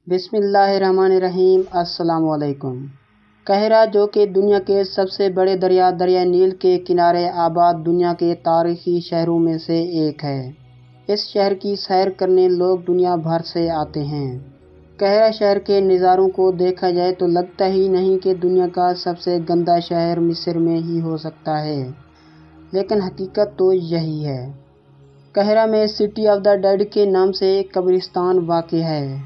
بسم اللہ الرحمن الرحیم۔ السلام علیکم۔ قاہرہ جو کہ دنیا کے سب سے بڑے دریائے نیل کے کنارے آباد دنیا کے تاریخی شہروں میں سے ایک ہے۔ اس شہر کی سیر کرنے لوگ دنیا بھر سے آتے ہیں۔ قاہرہ شہر کے نظاروں کو دیکھا جائے تو لگتا ہی نہیں کہ دنیا کا سب سے گندا شہر مصر میں ہی ہو سکتا ہے، لیکن حقیقت تو یہی ہے۔ قاہرہ میں سٹی آف دا ڈیڈ کے نام سے ایک قبرستان واقع ہے،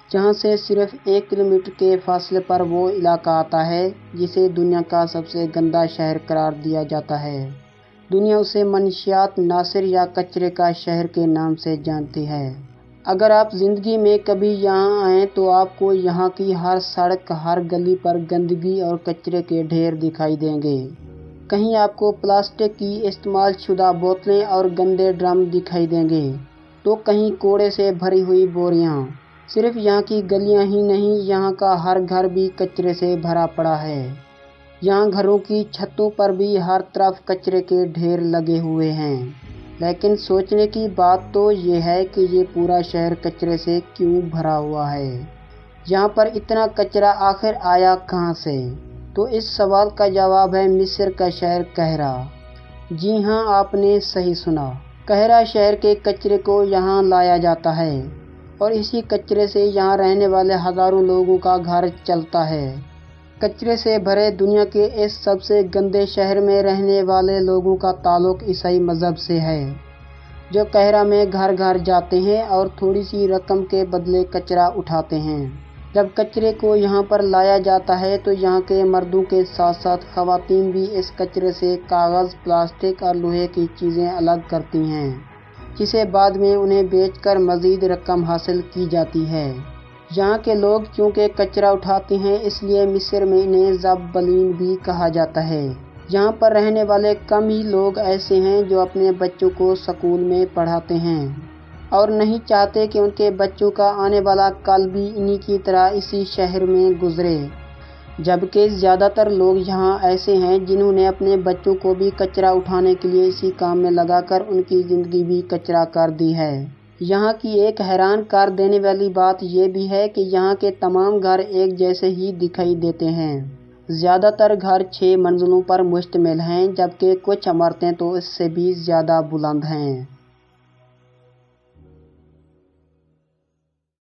جہاں سے صرف 1 کلومیٹر کے فاصلے پر وہ علاقہ آتا ہے جسے دنیا کا سب سے گندا شہر قرار دیا جاتا ہے۔ دنیا اسے منشیات ناصر یا کچرے کا شہر کے نام سے جانتی ہے۔ اگر آپ زندگی میں کبھی یہاں آئیں تو آپ کو یہاں کی ہر سڑک، ہر گلی پر گندگی اور کچرے کے ڈھیر دکھائی دیں گے۔ کہیں آپ کو پلاسٹک کی استعمال شدہ بوتلیں اور گندے ڈرم دکھائی دیں گے، تو کہیں کوڑے سے بھری ہوئی بوریاں۔ صرف یہاں کی گلیاں ہی نہیں، یہاں کا ہر گھر بھی کچرے سے بھرا پڑا ہے۔ یہاں گھروں کی چھتوں پر بھی ہر طرف کچرے کے ڈھیر لگے ہوئے ہیں۔ لیکن سوچنے کی بات تو یہ ہے کہ یہ پورا شہر کچرے سے کیوں بھرا ہوا ہے؟ یہاں پر اتنا کچرا آخر آیا کہاں سے؟ تو اس سوال کا جواب ہے مصر کا شہر قاہرہ۔ جی ہاں، آپ نے صحیح سنا۔ قاہرہ شہر کے کچرے کو یہاں لایا جاتا ہے اور اسی کچرے سے یہاں رہنے والے ہزاروں لوگوں کا گھر چلتا ہے۔ کچرے سے بھرے دنیا کے اس سب سے گندے شہر میں رہنے والے لوگوں کا تعلق عیسائی مذہب سے ہے، جو قاہرہ میں گھر گھر جاتے ہیں اور تھوڑی سی رقم کے بدلے کچرا اٹھاتے ہیں۔ جب کچرے کو یہاں پر لایا جاتا ہے تو یہاں کے مردوں کے ساتھ ساتھ خواتین بھی اس کچرے سے کاغذ، پلاسٹک اور لوہے کی چیزیں الگ کرتی ہیں، جسے بعد میں انہیں بیچ کر مزید رقم حاصل کی جاتی ہے۔ یہاں کے لوگ چونکہ کچرا اٹھاتے ہیں، اس لیے مصر میں انہیں زبالین بھی کہا جاتا ہے۔ یہاں پر رہنے والے کم ہی لوگ ایسے ہیں جو اپنے بچوں کو اسکول میں پڑھاتے ہیں اور نہیں چاہتے کہ ان کے بچوں کا آنے والا کل بھی انہی کی طرح اسی شہر میں گزرے، جبکہ زیادہ تر لوگ یہاں ایسے ہیں جنہوں نے اپنے بچوں کو بھی کچرا اٹھانے کے لیے اسی کام میں لگا کر ان کی زندگی بھی کچرا کر دی ہے۔ یہاں کی ایک حیران کر دینے والی بات یہ بھی ہے کہ یہاں کے تمام گھر ایک جیسے ہی دکھائی دیتے ہیں۔ زیادہ تر گھر 6 منزلوں پر مشتمل ہیں، جبکہ کچھ عمارتیں تو اس سے بھی زیادہ بلند ہیں۔